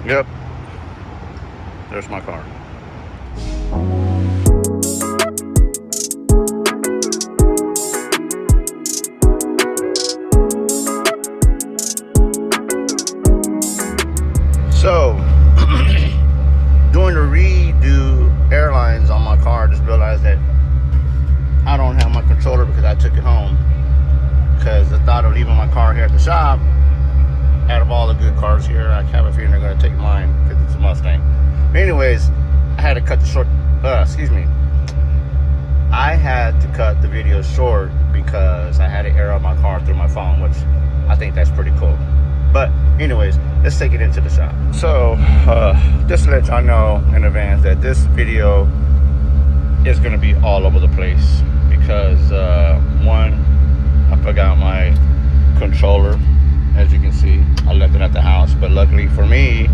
Yep, there's my car. So, doing the redo airlines on my car, I just realized that I don't have my controller because I took it home. Because the thought of leaving my car here at the shop, out of all the good cars here, I have a feeling they're going to take mine because it's a Mustang. But anyways, I had to cut the short, I had to cut the video short because I had to air out my car through my phone, which I think that's pretty cool. But anyways, let's take it into the shop. So, just to let y'all know in advance that this video is going to be all over the place because, one, I forgot my controller. As you can see, I left it at the house, but luckily for me,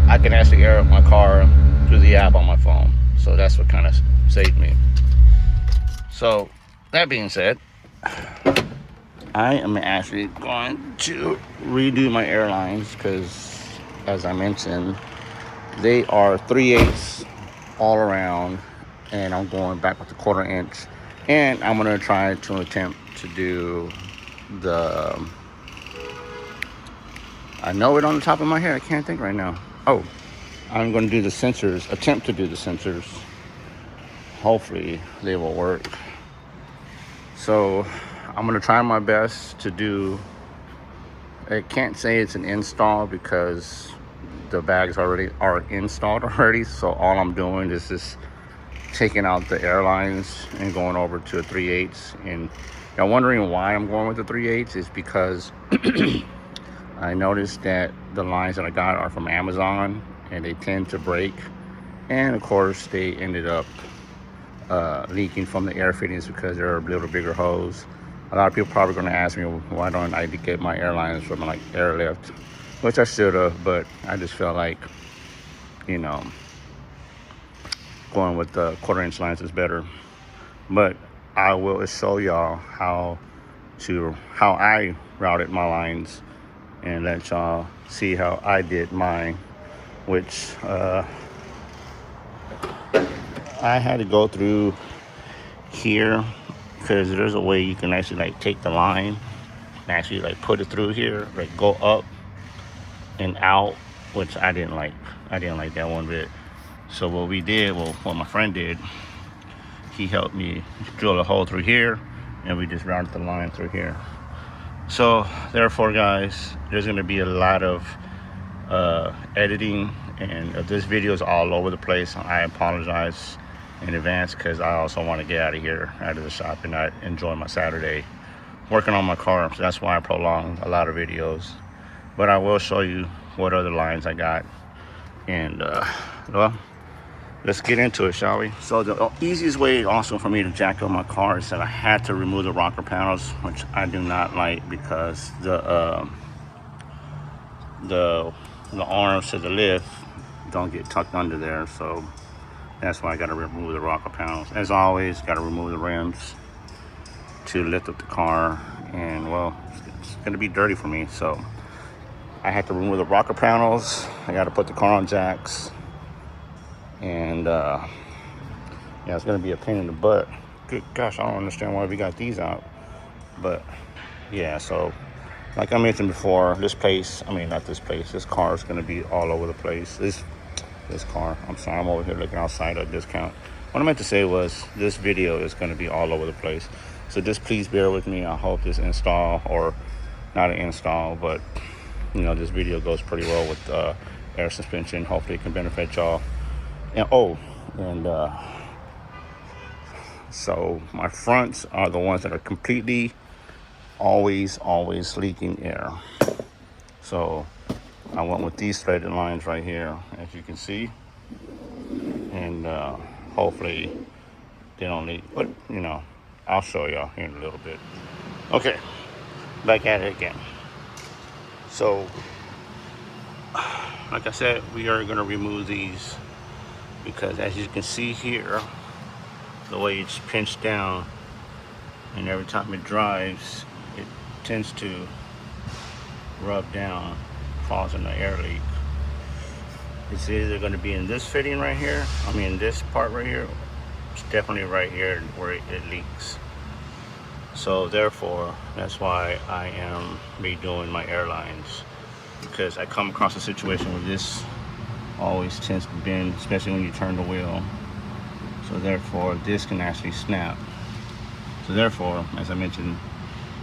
I can actually air up my car through the app on my phone. So that's what kind of saved me. So that being said, I am actually going to redo my airlines because, as I mentioned, they are 3/8 all around, and I'm going back with the 1/4 inch, and I'm going to try to attempt to do the, I know it on the top of my head, I can't think right now. Oh, I'm going to do the sensors, attempt to do the sensors. Hopefully they will work. So I'm going to try my best to do, I can't say it's an install because the bags already are installed already. So all I'm doing is just taking out the airlines and going over to a 3/8. And you're wondering why I'm going with the 3/8 is because I noticed that the lines that I got are from Amazon and they tend to break. And of course they ended up leaking from the air fittings because they're a little bigger hose. A lot of people probably going to ask me, why don't I get my airlines from like airlift, which I should have, but I just felt like, you know, going with the 1/4 inch lines is better. But I will show y'all how I routed my lines and let y'all see how I did mine, which I had to go through here because there's a way you can actually like take the line and actually like put it through here, like go up and out, which I didn't like that one bit. So what my friend did, he helped me drill a hole through here and we just routed the line through here. So therefore guys, there's going to be a lot of editing, and if this video is all over the place, I apologize in advance because I also want to get out of here, out of the shop, and not enjoy my Saturday working on my car. So that's why I prolonged a lot of videos. But I will show you what other lines I got. And well, let's get into it, shall we? So the easiest way also for me to jack up my car is that I had to remove the rocker panels, which I do not like because the arms to the lift don't get tucked under there. So that's why I got to remove the rocker panels. As always, got to remove the rims to lift up the car. And well, it's going to be dirty for me. So I had to remove the rocker panels. I got to put the car on jacks. And yeah, it's going to be a pain in the butt. Good gosh, I don't understand why we got these out. But yeah, so like I mentioned before, this car is going to be all over the place. This car, I'm sorry, I'm over here looking outside of discount. What I meant to say was this video is going to be all over the place. So just please bear with me. I hope this install, or not an install, but you know, this video goes pretty well with air suspension. Hopefully it can benefit y'all. And so my fronts are the ones that are completely always leaking air. So I went with these threaded lines right here, as you can see, and hopefully they don't leak, but you know, I'll show y'all here in a little bit. Okay, back at it again. So like I said, we are going to remove these because as you can see here, the way it's pinched down, and every time it drives, it tends to rub down, causing an air leak. It's either going to be in this fitting right here, I mean this part right here. It's definitely right here where it leaks. So therefore, that's why I am redoing my airlines, because I come across a situation where this always tends to bend, especially when you turn the wheel. So therefore, this can actually snap. So therefore, as I mentioned,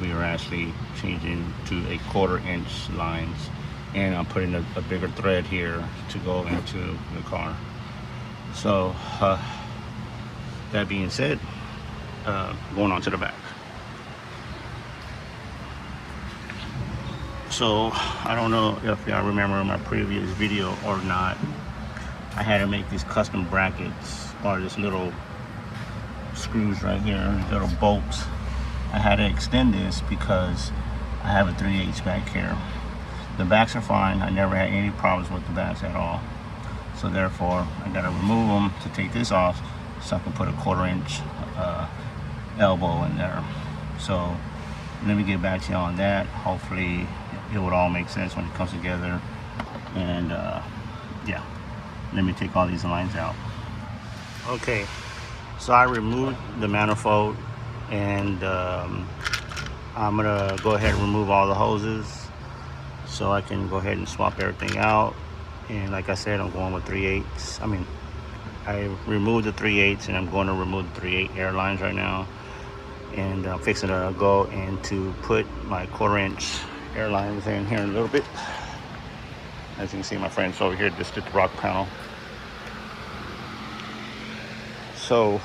we are actually changing to a 1/4 inch lines, and I'm putting a bigger thread here to go into the car. So that being said, going on to the back. So I don't know if y'all remember my previous video or not. I had to make these custom brackets, or this little screws right here, little bolts. I had to extend this because I have a 3/8 back here. The backs are fine. I never had any problems with the backs at all. So therefore, I gotta remove them to take this off so I can put a 1/4 inch elbow in there. So let me get back to you on that. Hopefully it would all make sense when it comes together. And yeah, let me take all these lines out. Okay, so I removed the manifold, and I'm gonna go ahead and remove all the hoses so I can go ahead and swap everything out. And like I said, I'm going with 3/8. I mean, I removed the 3/8 and I'm going to remove the 3/8 airlines right now. And I'm fixing to go and to put my 1/4 inch airlines in here in a little bit. As you can see, my friend's over here just did the rock panel. So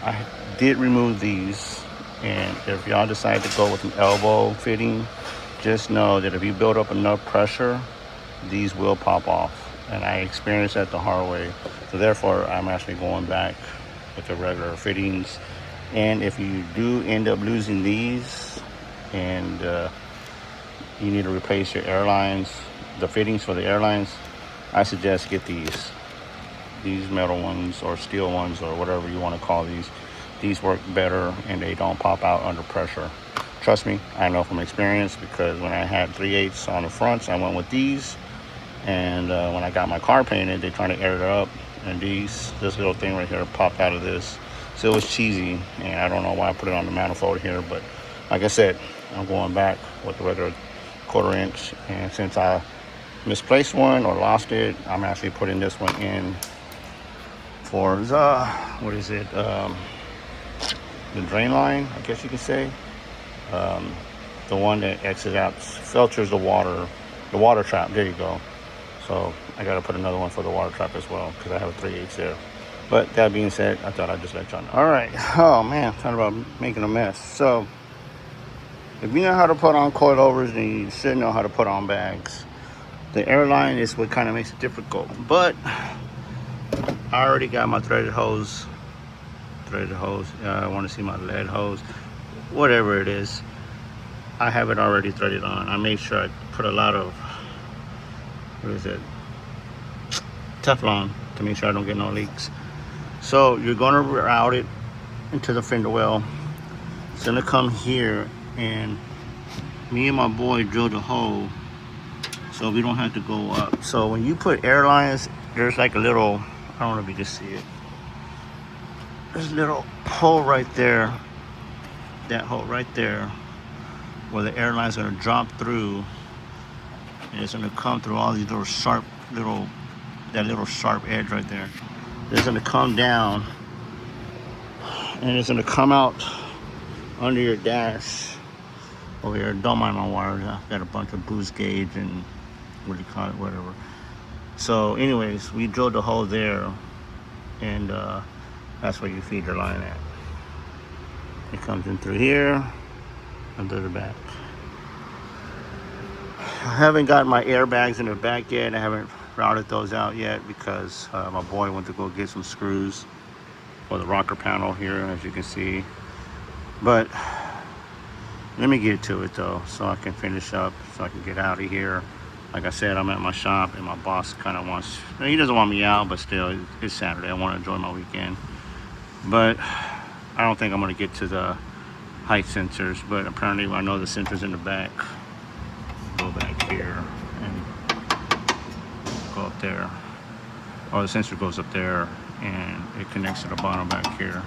I did remove these, and if y'all decide to go with an elbow fitting, just know that if you build up enough pressure, these will pop off. And I experienced that the hard way. So therefore, I'm actually going back with the regular fittings. And if you do end up losing these and you need to replace your airlines, the fittings for the airlines, I suggest get these metal ones or steel ones or whatever you want to call these. These work better and they don't pop out under pressure. Trust me, I know from experience, because when I had 3/8 on the fronts, I went with these. And when I got my car painted, they tried to air it up, and this little thing right here popped out of this. So it was cheesy, and I don't know why I put it on the manifold here, but like I said, I'm going back with the regular 1/4 inch. And since I misplaced one or lost it, I'm actually putting this one in for the, what is it, the drain line, I guess you can say. The one that exits out, filters the water trap, there you go. So I got to put another one for the water trap as well, because I have a 3/8 there. But that being said, I thought I'd just let y'all know. All right. Oh man, talking about making a mess. So if you know how to put on coilovers, then you should know how to put on bags. The airline is what kind of makes it difficult. But I already got my threaded hose. I want to see my lead hose. Whatever it is, I have it already threaded on. I made sure I put a lot of, what is it, Teflon, to make sure I don't get no leaks. So you're going to route it into the fender well. It's going to come here, and me and my boy drilled a hole so we don't have to go up. So when you put airlines, there's like a little, I don't know if you just see it, there's a little hole right there, that hole right there, where the airlines are going to drop through, and it's going to come through all these little sharp that little sharp edge right there. It's going to come down, and it's going to come out under your dash over here. Don't mind my wires. I've got a bunch of boost gauge and what do you call it, whatever. So anyways, we drilled a hole there, and that's where you feed your line at. It comes in through here under the back. I haven't got my airbags in the back yet. I haven't routed those out yet because my boy went to go get some screws for the rocker panel here, as you can see. But let me get to it though, so I can finish up, so I can get out of here. Like I said, I'm at my shop, and my boss kind of wants, he doesn't want me out, but still, it's Saturday. I want to enjoy my weekend. But I don't think I'm going to get to the height sensors, but apparently I know the sensors in the back. Go back here, and there, or the sensor goes up there, and it connects to the bottom back here,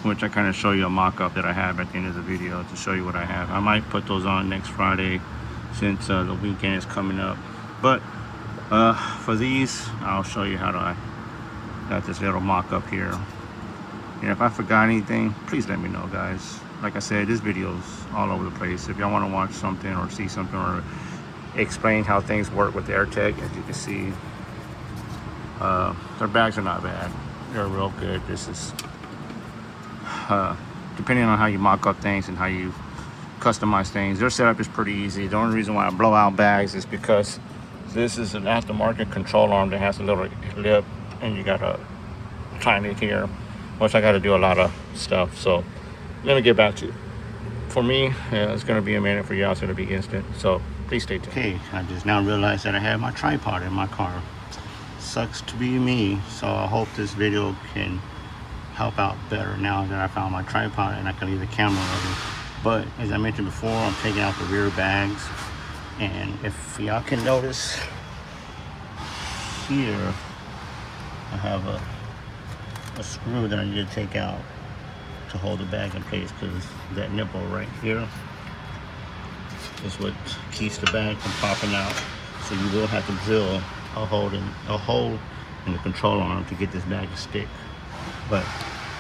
which I kind of show you a mock-up that I have at the end of the video to show you what I have. I might put those on next Friday since the weekend is coming up. But for these, I'll show you how to got this little mock-up here. And if I forgot anything, please let me know, guys. Like I said, this video's all over the place. If y'all want to watch something or see something or explain how things work with the AirTech, as you can see, their bags are not bad. They're real good. This is depending on how you mock up things and how you customize things, their setup is pretty easy. The only reason why I blow out bags is because this is an aftermarket control arm that has a little lip, and you gotta time it here, which I gotta do a lot of stuff. So let me get back to you. For me, it's gonna be a minute. For y'all, it's gonna be instant. So please stay tuned. Okay, I just now realized that I have my tripod in my car. Sucks to be me. So I hope this video can help out better now that I found my tripod and I can leave the camera running. But as I mentioned before, I'm taking out the rear bags, and if y'all can notice here, I have a screw that I need to take out to hold the bag in place, because that nipple right here is what keeps the bag from popping out. So you will have to drill a hole in the control arm to get this bag to stick. But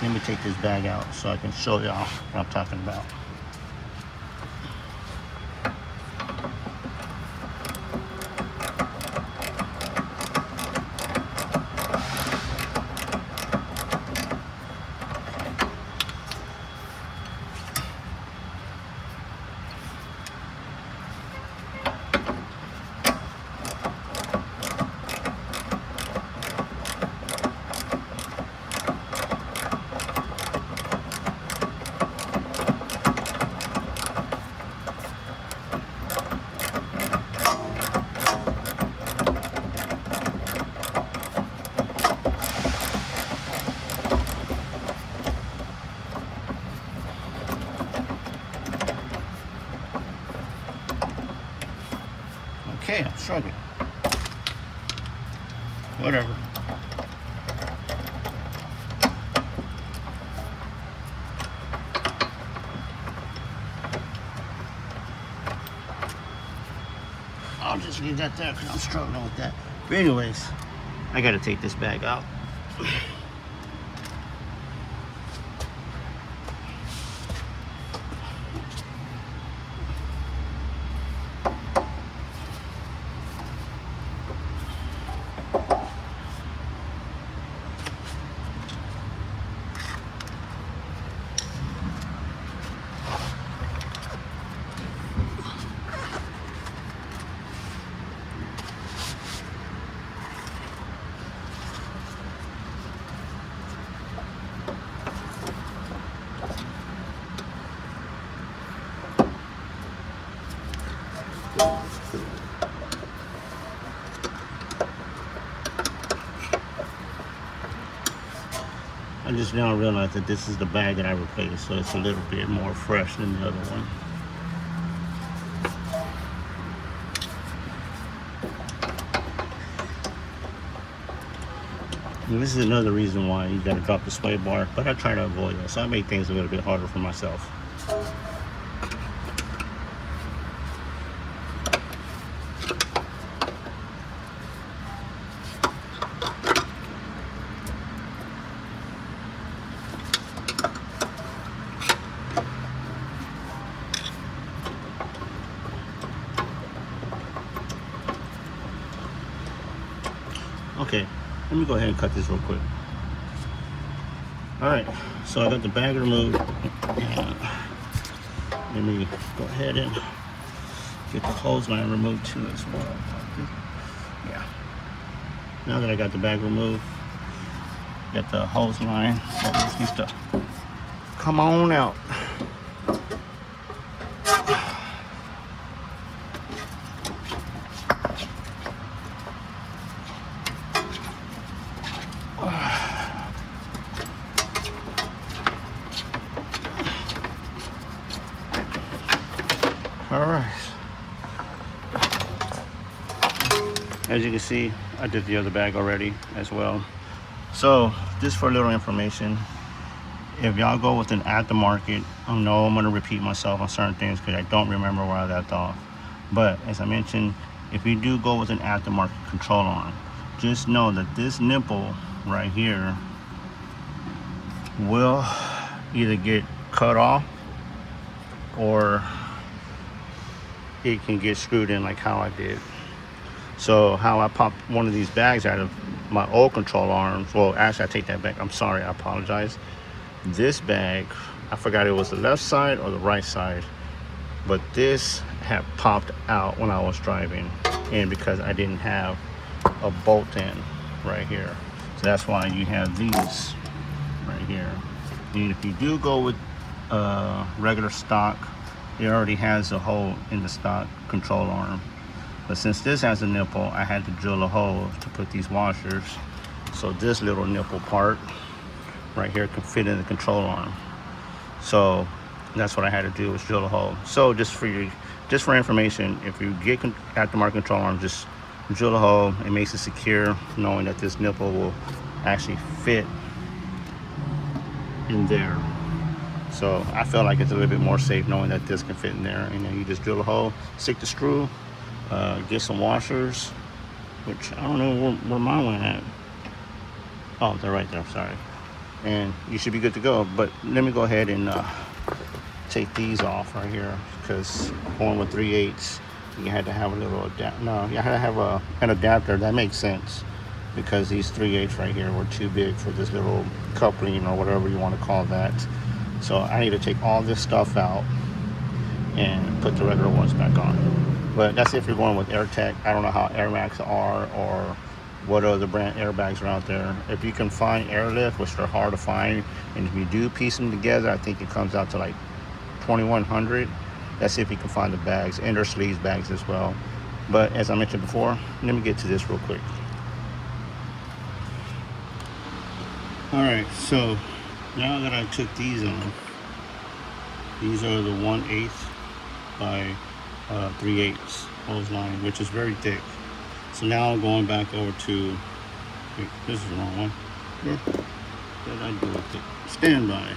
let me take this bag out so I can show y'all what I'm talking about. Okay, I'm struggling. Whatever. I'll just leave that there because I'm struggling with that. But anyways, I gotta take this bag out. I just now realized that this is the bag that I replaced, so it's a little bit more fresh than the other one. And this is another reason why you gotta drop the sway bar, but I try to avoid that, so I make things a little bit harder for myself. Okay, let me go ahead and cut this real quick. Alright, so I got the bag removed. Let me go ahead and get the hose line removed too as well. Yeah. Now that I got the bag removed, got the hose line, that just needs to come on out. All right. As you can see, I did the other bag already as well. So just for a little information, if y'all go with an aftermarket, I know I'm going to repeat myself on certain things because I don't remember where I left off. But as I mentioned, if you do go with an aftermarket control arm, just know that this nipple right here will either get cut off or it can get screwed in like how I did. So how I popped one of these bags out of my old control arms, well actually I take that back, I'm sorry, I apologize. This bag, I forgot it was the left side or the right side, but this had popped out when I was driving in because I didn't have a bolt in right here. So that's why you have these right here. And if you do go with regular stock, it already has a hole in the stock control arm. But since this has a nipple, I had to drill a hole to put these washers. So this little nipple part right here can fit in the control arm. So that's what I had to do, was drill a hole. So just for information, if you get aftermarket control arm, just drill a hole. It makes it secure, knowing that this nipple will actually fit in there. So I feel like it's a little bit more safe knowing that this can fit in there. And then you just drill a hole, stick the screw, get some washers, which I don't know where mine went at. Oh, they're right there, sorry. And you should be good to go. But let me go ahead and take these off right here, because going with 3/8, you had to have a little adapter. No, you had to have an adapter. That makes sense, because these 3/8 right here were too big for this little coupling or whatever you want to call that. So I need to take all this stuff out and put the regular ones back on. But that's if you're going with AirTech. I don't know how Air Max are or what other brand airbags are out there. If you can find Airlift, which they're hard to find, and if you do piece them together, I think it comes out to like $2,100. That's if you can find the bags, and their sleeves bags as well. But as I mentioned before, let me get to this real quick. All right, so now that I took these on, these are the 1/8 by 3/8 hose line, which is very thick. So now I'm going back over to, wait, this is the wrong one. What did I do with it? Standby.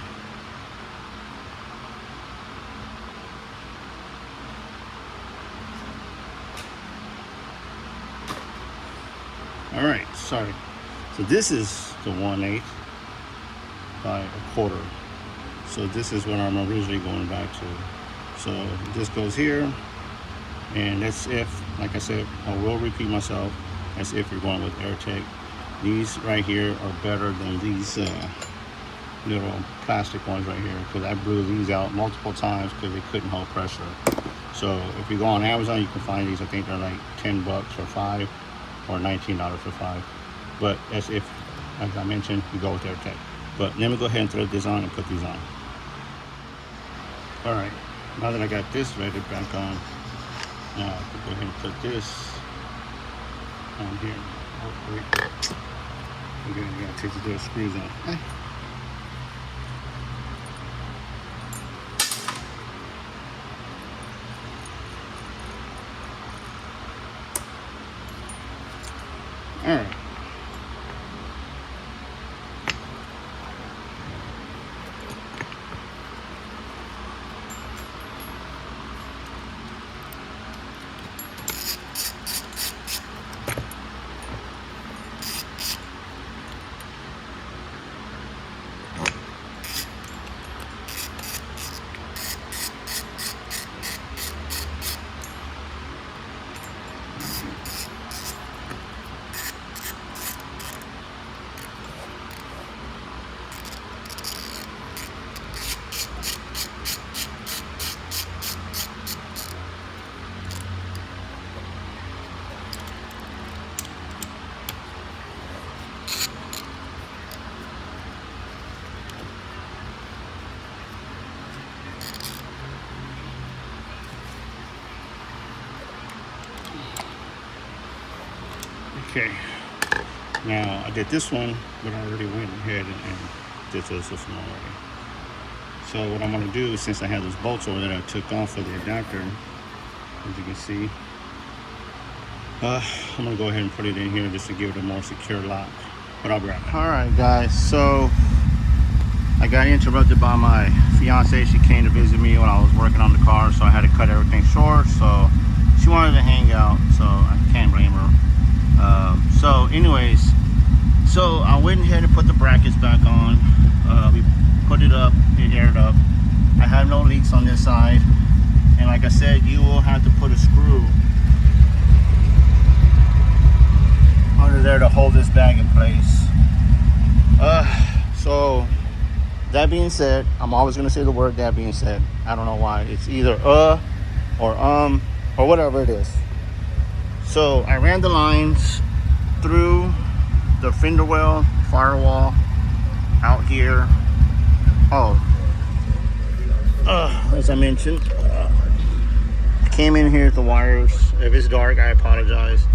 All right, sorry. So this is the 1/8 by 1/4. So this is what I'm originally going back to. So this goes here, and that's if, like I said, I will repeat myself, that's if you're going with AirTech. These right here are better than these little plastic ones right here, because I blew these out multiple times because they couldn't hold pressure. So if you go on Amazon, you can find these. I think they're like $10 for 5 or $19 for 5. But that's if, as I mentioned, you go with AirTech. But let me go ahead and throw this on and put these on. All right, now that I got this threaded back on, now I can go ahead and put this on here. Oh, wait. Again, you gotta take the little screws off. All right. Okay, now I did this one, but I already went ahead and did this one already. So what I'm going to do, since I have those bolts over that I took off of the adapter, as you can see, I'm gonna go ahead and put it in here just to give it a more secure lock, but I'll be right back. All right guys, so I got interrupted by my fiance. She came to visit me when I was working on the car, so I had to cut everything short. So she wanted to hang out, so I can't blame her. So anyways, so I went ahead and put the brackets back on. We put it up, it aired up. I have no leaks on this side, and like I said, you will have to put a screw under there to hold this bag in place. So that being said, I'm always going to say the word that being said. I don't know why. It's either or whatever it is. So I ran the lines through the fender well, firewall, out here. As I mentioned, came in here with the wires. If it's dark, I apologize.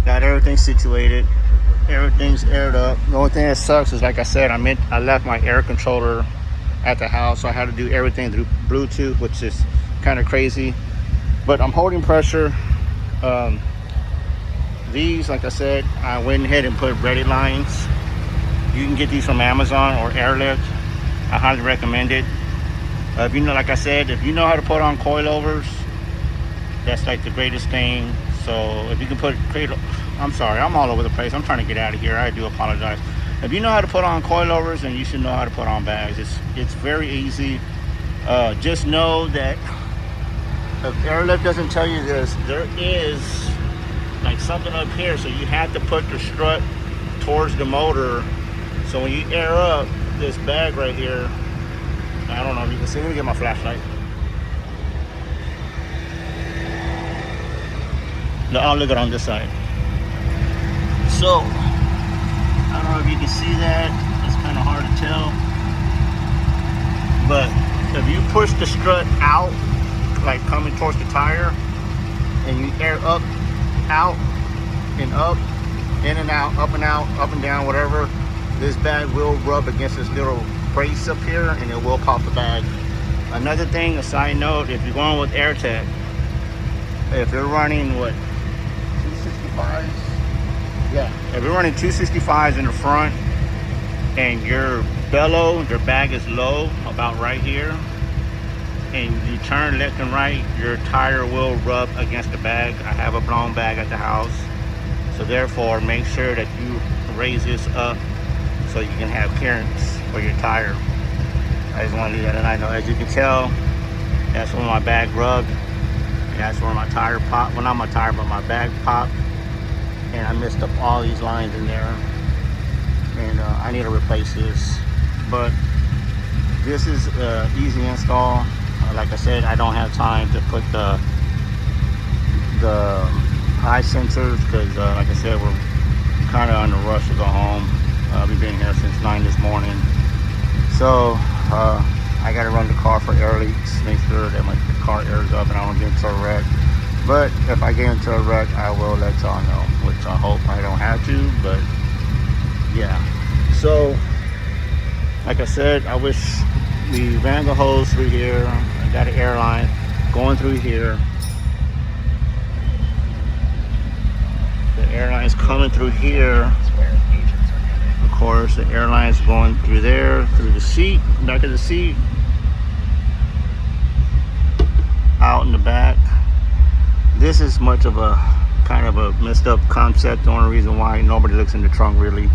Got everything situated. Everything's aired up. The only thing that sucks is, like I said, I left my air controller at the house, so I had to do everything through Bluetooth, which is kind of crazy. But I'm holding pressure. These, like I said, I went ahead and put braided lines. You can get these from Amazon or Airlift. I highly recommend it. If you know, like I said, if you know how to put on coilovers, that's like the greatest thing. So if you can I'm sorry, I'm all over the place. I'm trying to get out of here. I do apologize. If you know how to put on coilovers, then you should know how to put on bags. It's very easy. Just know that if Airlift doesn't tell you this, there is like something up here, so you have to put the strut towards the motor. So when you air up this bag right here, I don't know if you can see. Let me get my flashlight. No, I'll look at it on this side. So I don't know if you can see that. It's kind of hard to tell. But if you push the strut out, like coming towards the tire, and you air up, out, and up, in and out, up and out, up and down, whatever, this bag will rub against this little brace up here, and it will pop the bag. Another thing, a side note, if you're going with AirTech, if you're running what, 265s? Yeah, if you're running 265s in the front and your bag is low, about right here, and you turn left and right, your tire will rub against the bag. I have a blown bag at the house, so therefore make sure that you raise this up so you can have clearance for your tire. I just want to leave that, and I know, as you can tell, that's where my bag rubbed, and that's where my tire popped. Well, not my tire, but my bag popped, and I messed up all these lines in there, and I need to replace this. But this is easy install. Like I said, I don't have time to put the high sensors because, like I said, we're kind of on the rush to go home. We've been here since 9 this morning, so I got to run the car for air leaks, make sure that my car airs up and I don't get into a wreck. But if I get into a wreck, I will let y'all know, which I hope I don't have to. But yeah, so like I said, I wish we ran the hose through here. I got an airline going through here. The airline's coming through here. Of course, the airline's going through there, through the seat, back of the seat, out in the back. This is much of a kind of a messed up concept. The only reason why nobody looks in the trunk really,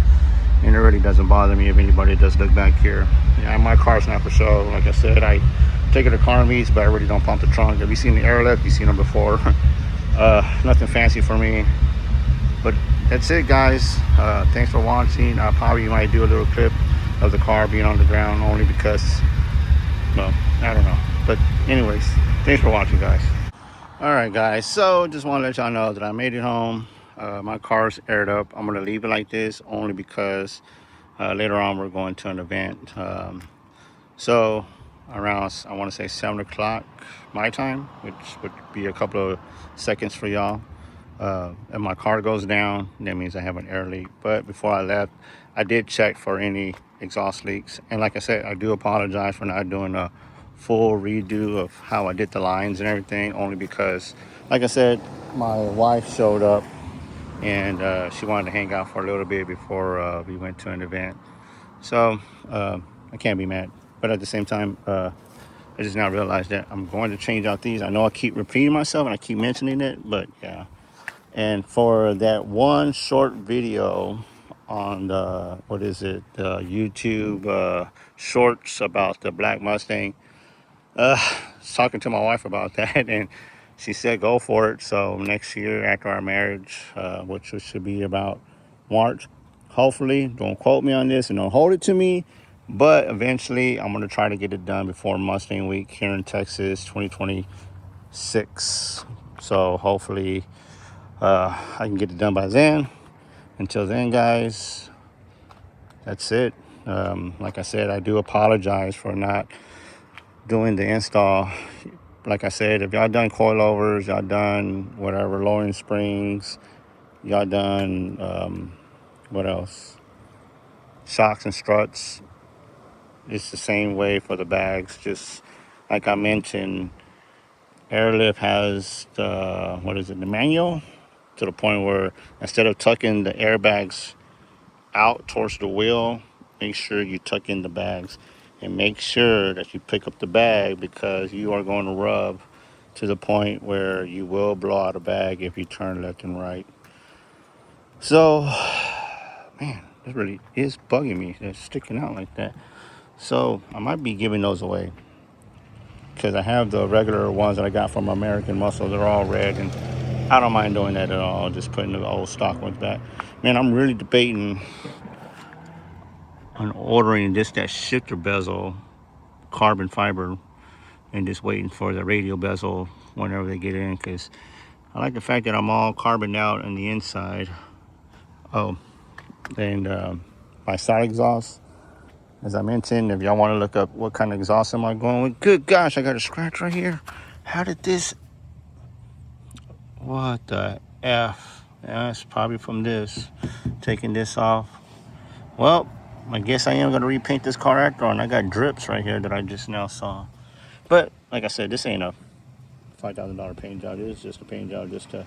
and it really doesn't bother me if anybody does look back here. Yeah, my car's not for show. Like I said, I take it to car meets, but I really don't pump the trunk. Have you seen the Airlift? You've seen them before. Nothing fancy for me. But that's it, guys. Thanks for watching. I probably might do a little clip of the car being on the ground, only because, well, I don't know. But anyways, thanks for watching, guys. All right, guys, so just want to let y'all know that I made it home. My car's aired up. I'm going to leave it like this only because later on we're going to an event. So around, I want to say 7 o'clock my time, which would be a couple of seconds for y'all. If my car goes down, that means I have an air leak. But before I left, I did check for any exhaust leaks. And like I said, I do apologize for not doing a full redo of how I did the lines and everything, only because, like I said, my wife showed up and she wanted to hang out for a little bit before we went to an event. So I can't be mad, but at the same time, I just now realized that I'm going to change out these. I know I keep repeating myself and I keep mentioning it, but yeah. And for that one short video on the, what is it, YouTube shorts about the black Mustang, I was talking to my wife about that, and she said go for it. So next year after our marriage, which should be about March, hopefully, don't quote me on this and don't hold it to me, but eventually I'm going to try to get it done before Mustang Week here in Texas 2026. So hopefully I can get it done by then. Until then, guys, that's it. Like I said, I do apologize for not doing the install. Like I said, if y'all done coilovers, y'all done whatever, lowering springs, y'all done, what else? Shocks and struts. It's the same way for the bags. Just like I mentioned, Airlift has the, what is it, the manual, to the point where instead of tucking the airbags out towards the wheel, make sure you tuck in the bags and make sure that you pick up the bag, because you are going to rub to the point where you will blow out a bag if you turn left and right. So, man, this really is bugging me. It's sticking out like that. So I might be giving those away, because I have the regular ones that I got from American Muscle. They're all red, and I don't mind doing that at all, just putting the old stock ones back. Man, I'm really debating on ordering just that shifter bezel carbon fiber and just waiting for the radial bezel whenever they get in, because I like the fact that I'm all carboned out on the inside. Oh, and my side exhaust, as I mentioned, if y'all want to look up what kind of exhaust am I going with, good gosh, I got a scratch right here. How did this, what the F? Yeah, it's probably from this, taking this off. Well, I guess I am going to repaint this car after all, and I got drips right here that I just now saw. But like I said, this ain't a $5,000 paint job. It's just a paint job just to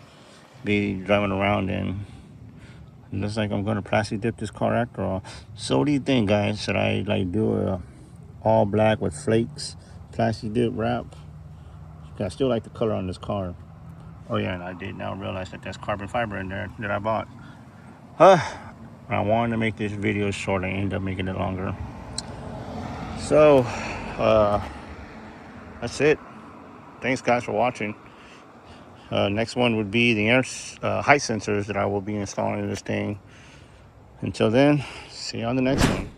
be driving around in. It looks like I'm going to plastic dip this car after all. So what do you think, guys? Should I like do a all black with flakes plastic dip wrap? I still like the color on this car. Oh yeah, and I did now realize that there's carbon fiber in there that I bought. I wanted to make this video short and end up making it longer. So that's it. Thanks guys for watching. Next one would be the height sensors that I will be installing in this thing. Until then, see you on the next one.